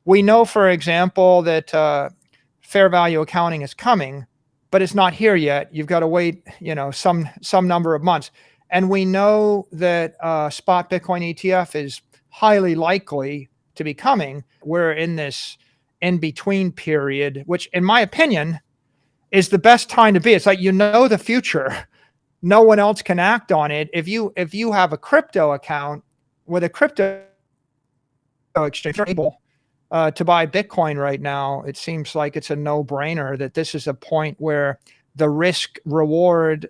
we know, for example, that fair value accounting is coming, but it's not here yet. You've got to wait, some number of months. And we know that spot Bitcoin ETF is highly likely to be coming. We're in this in-between period, which in my opinion is the best time to be. It's like, the future. No one else can act on it. If you have a crypto account with a crypto exchange, you're able to buy Bitcoin right now. It seems like it's a no-brainer that this is a point where the risk-reward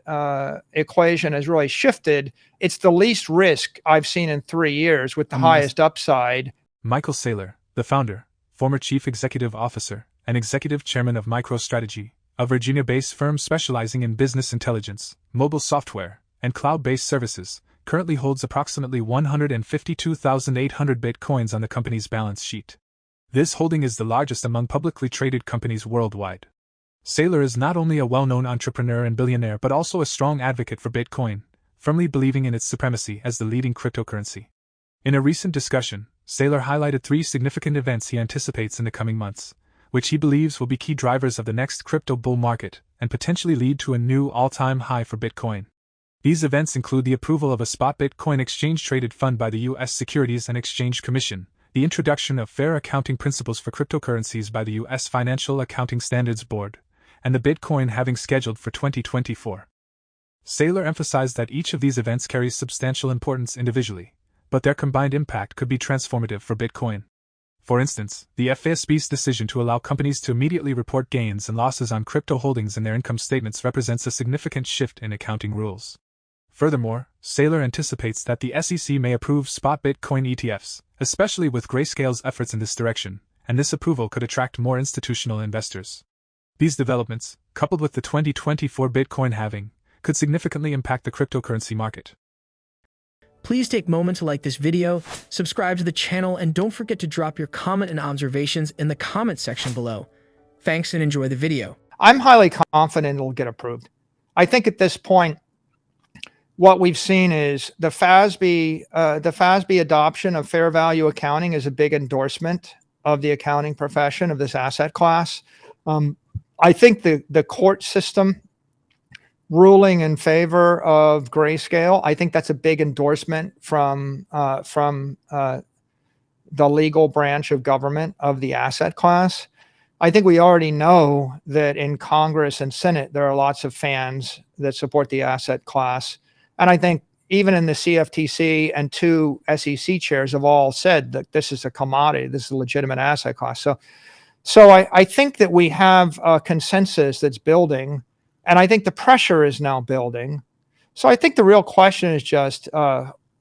equation has really shifted. It's the least risk I've seen in 3 years with the highest upside. Michael Saylor, the founder, former chief executive officer, and executive chairman of MicroStrategy, a Virginia-based firm specializing in business intelligence, mobile software, and cloud-based services, currently holds approximately 152,800 Bitcoins on the company's balance sheet. This holding is the largest among publicly traded companies worldwide. Saylor is not only a well-known entrepreneur and billionaire but also a strong advocate for Bitcoin, firmly believing in its supremacy as the leading cryptocurrency. In a recent discussion, Saylor highlighted 3 significant events he anticipates in the coming months, which he believes will be key drivers of the next crypto bull market and potentially lead to a new all-time high for Bitcoin. These events include the approval of a spot Bitcoin exchange-traded fund by the U.S. Securities and Exchange Commission, the introduction of fair accounting principles for cryptocurrencies by the U.S. Financial Accounting Standards Board, and the Bitcoin halving scheduled for 2024. Saylor emphasized that each of these events carries substantial importance individually, but their combined impact could be transformative for Bitcoin. For instance, the FASB's decision to allow companies to immediately report gains and losses on crypto holdings in their income statements represents a significant shift in accounting rules. Furthermore, Saylor anticipates that the SEC may approve spot Bitcoin ETFs, especially with Grayscale's efforts in this direction, and this approval could attract more institutional investors. These developments, coupled with the 2024 Bitcoin halving, could significantly impact the cryptocurrency market. Please take a moment to like this video, subscribe to the channel, and don't forget to drop your comment and observations in the comment section below. Thanks and enjoy the video. I'm highly confident it'll get approved. I think at this point, what we've seen is the FASB adoption of fair value accounting is a big endorsement of the accounting profession of this asset class. I think the court system ruling in favor of Grayscale, I think that's a big endorsement from the legal branch of government of the asset class. I think we already know that in Congress and Senate, there are lots of fans that support the asset class. And I think even in the CFTC and 2 SEC chairs have all said that this is a commodity, this is a legitimate asset class. So I think that we have a consensus that's building, and I think the pressure is now building. So I think the real question is just,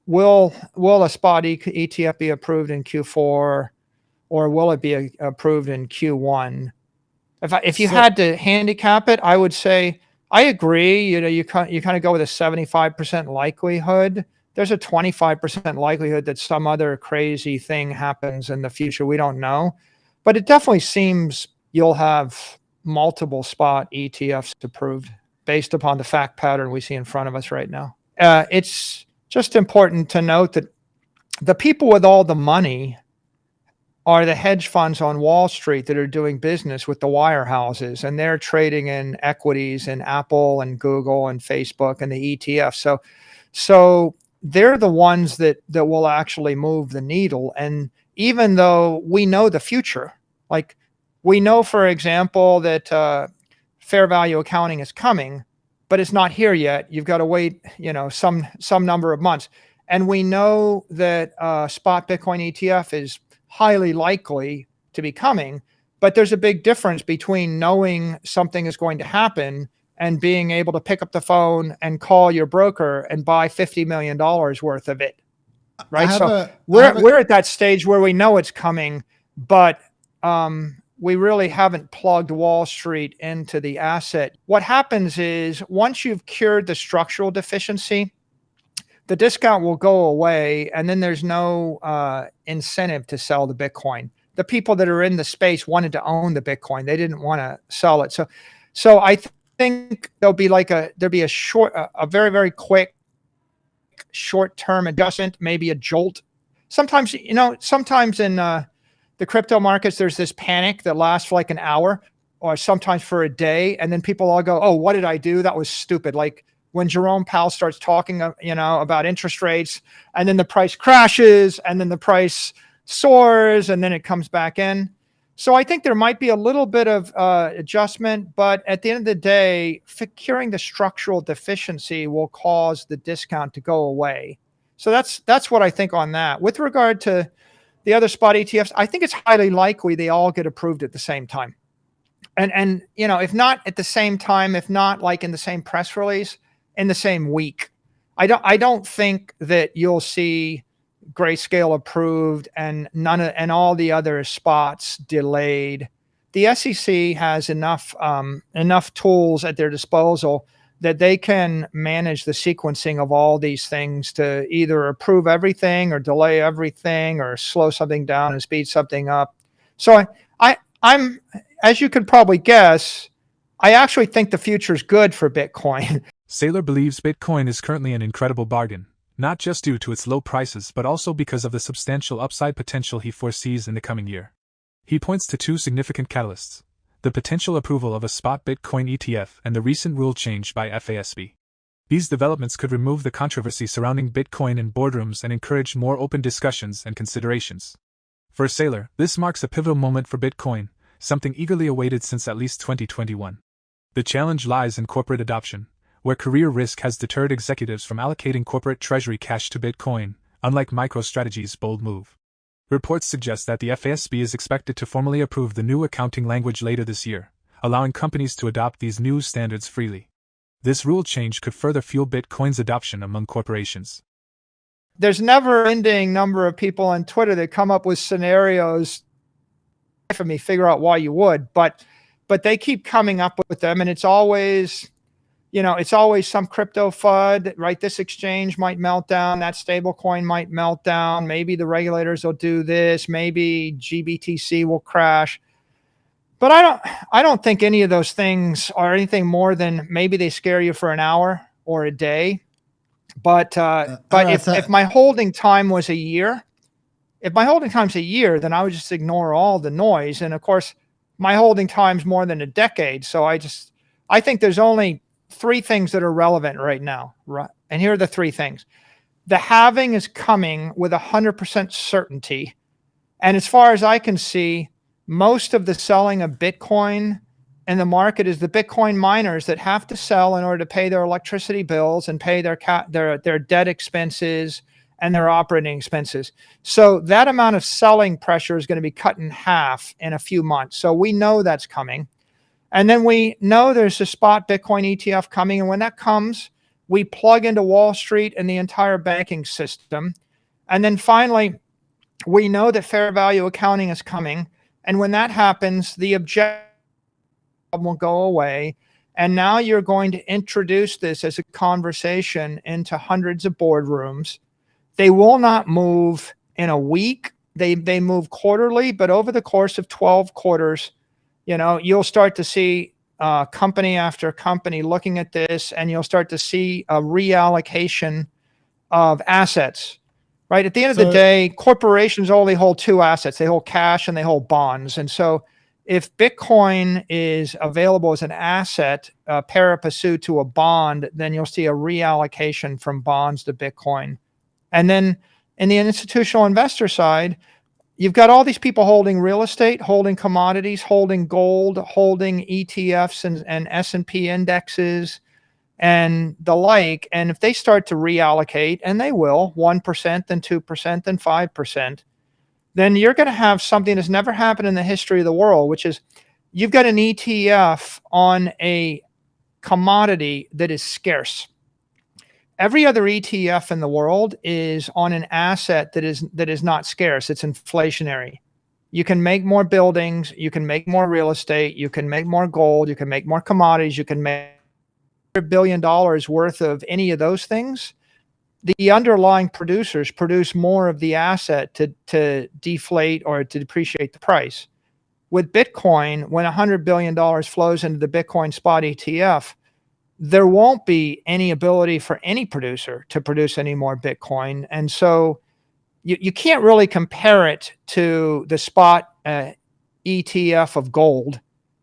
will a spot ETF be approved in Q4, or will it be approved in Q1? If you had to handicap it, I would say, I agree. You kind of go with a 75% likelihood. There's a 25% likelihood that some other crazy thing happens in the future. We don't know. But it definitely seems you'll have multiple spot ETFs approved based upon the fact pattern we see in front of us right now. It's just important to note that the people with all the money are the hedge funds on Wall Street that are doing business with the wirehouses, and they're trading in equities in Apple and Google and Facebook and the ETF. So they're the ones that will actually move the needle. And even though we know the future, like we know, for example, that fair value accounting is coming, but it's not here yet. You've got to wait, some number of months. And we know that spot Bitcoin ETF is highly likely to be coming, but there's a big difference between knowing something is going to happen and being able to pick up the phone and call your broker and buy $50 million worth of it, right? So we're at that stage where we know it's coming, but we really haven't plugged Wall Street into the asset. What happens is once you've cured the structural deficiency, the discount will go away, and then there's no incentive to sell the Bitcoin. The people that are in the space wanted to own the Bitcoin; they didn't want to sell it. So I think there'll be a very, very quick, short-term adjustment, maybe a jolt. Sometimes in the crypto markets, there's this panic that lasts for like an hour or sometimes for a day. And then people all go, oh, what did I do? That was stupid. Like when Jerome Powell starts talking, about interest rates, and then the price crashes, and then the price soars, and then it comes back in. So I think there might be a little bit of adjustment, but at the end of the day, curing the structural deficiency will cause the discount to go away. So that's what I think on that. With regard to the other spot ETFs, I think it's highly likely they all get approved at the same time. And if not at the same time, if not like in the same press release, in the same week. I don't think that you'll see Grayscale approved and all the other spots delayed. The SEC has enough tools at their disposal that they can manage the sequencing of all these things to either approve everything or delay everything or slow something down and speed something up. So I'm, as you can probably guess, I actually think the future is good for Bitcoin. Saylor believes Bitcoin is currently an incredible bargain, not just due to its low prices but also because of the substantial upside potential he foresees in the coming year. He points to two significant catalysts: the potential approval of a spot Bitcoin ETF and the recent rule change by FASB. These developments could remove the controversy surrounding Bitcoin in boardrooms and encourage more open discussions and considerations. For Saylor, this marks a pivotal moment for Bitcoin, something eagerly awaited since at least 2021. The challenge lies in corporate adoption, where career risk has deterred executives from allocating corporate treasury cash to Bitcoin, unlike MicroStrategy's bold move. Reports suggest that the FASB is expected to formally approve the new accounting language later this year, allowing companies to adopt these new standards freely. This rule change could further fuel Bitcoin's adoption among corporations. There's never-ending number of people on Twitter that come up with scenarios for me, figure out why you would, but they keep coming up with them, and it's always some crypto FUD, right? This exchange might melt down, that stable coin might melt down, maybe the regulators will do this, maybe GBTC will crash. But I don't think any of those things are anything more than maybe they scare you for an hour or a day. But if my holding time was a year, then I would just ignore all the noise. And of course, my holding time's more than a decade. So I think there's only three things that are relevant right now. Right? And here are the three things. The halving is coming with 100% certainty. And as far as I can see, most of the selling of Bitcoin in the market is the Bitcoin miners that have to sell in order to pay their electricity bills and pay their debt expenses and their operating expenses. So that amount of selling pressure is going to be cut in half in a few months. So we know that's coming. And then we know there's a spot Bitcoin ETF coming. And when that comes, we plug into Wall Street and the entire banking system. And then finally, we know that fair value accounting is coming. And when that happens, the objective will go away. And now you're going to introduce this as a conversation into hundreds of boardrooms. They will not move in a week. They move quarterly, but over the course of 12 quarters, you'll start to see company after company looking at this, and you'll start to see a reallocation of assets. Right? At the end of the day, corporations only hold two assets. They hold cash and they hold bonds. And so if Bitcoin is available as an asset, pari passu to a bond, then you'll see a reallocation from bonds to Bitcoin. And then in the institutional investor side, you've got all these people holding real estate, holding commodities, holding gold, holding ETFs and S&P indexes and the like. And if they start to reallocate, and they will, 1%, then 2%, then 5%, then you're going to have something that's never happened in the history of the world, which is you've got an ETF on a commodity that is scarce. Every other ETF in the world is on an asset that is not scarce. It's inflationary. You can make more buildings, you can make more real estate, you can make more gold, you can make more commodities, you can make $1 billion worth of any of those things. The underlying producers produce more of the asset to deflate or to depreciate the price. With Bitcoin, when $100 billion flows into the Bitcoin spot ETF, there won't be any ability for any producer to produce any more Bitcoin. And so you can't really compare it to the spot ETF of gold,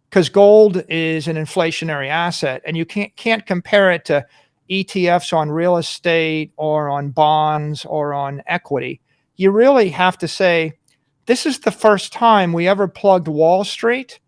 because gold is an inflationary asset, and you can't compare it to ETFs on real estate or on bonds or on equity. You really have to say, this is the first time we ever plugged Wall Street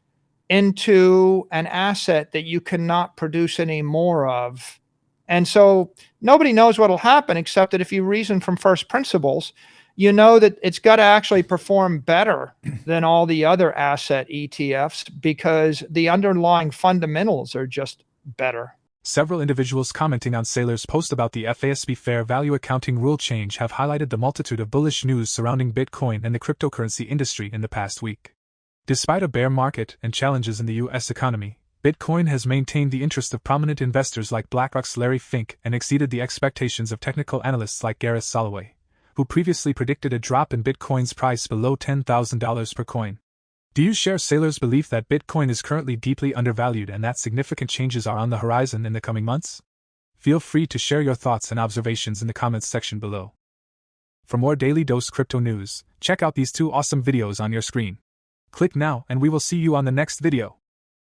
into an asset that you cannot produce any more of. And so nobody knows what will happen, except that if you reason from first principles, you know that it's got to actually perform better than all the other asset ETFs because the underlying fundamentals are just better. Several individuals commenting on Saylor's post about the FASB fair value accounting rule change have highlighted the multitude of bullish news surrounding Bitcoin and the cryptocurrency industry in the past week. Despite a bear market and challenges in the U.S. economy, Bitcoin has maintained the interest of prominent investors like BlackRock's Larry Fink and exceeded the expectations of technical analysts like Gareth Soloway, who previously predicted a drop in Bitcoin's price below $10,000 per coin. Do you share Saylor's belief that Bitcoin is currently deeply undervalued and that significant changes are on the horizon in the coming months? Feel free to share your thoughts and observations in the comments section below. For more Daily Dose Crypto news, check out these 2 awesome videos on your screen. Click now and we will see you on the next video.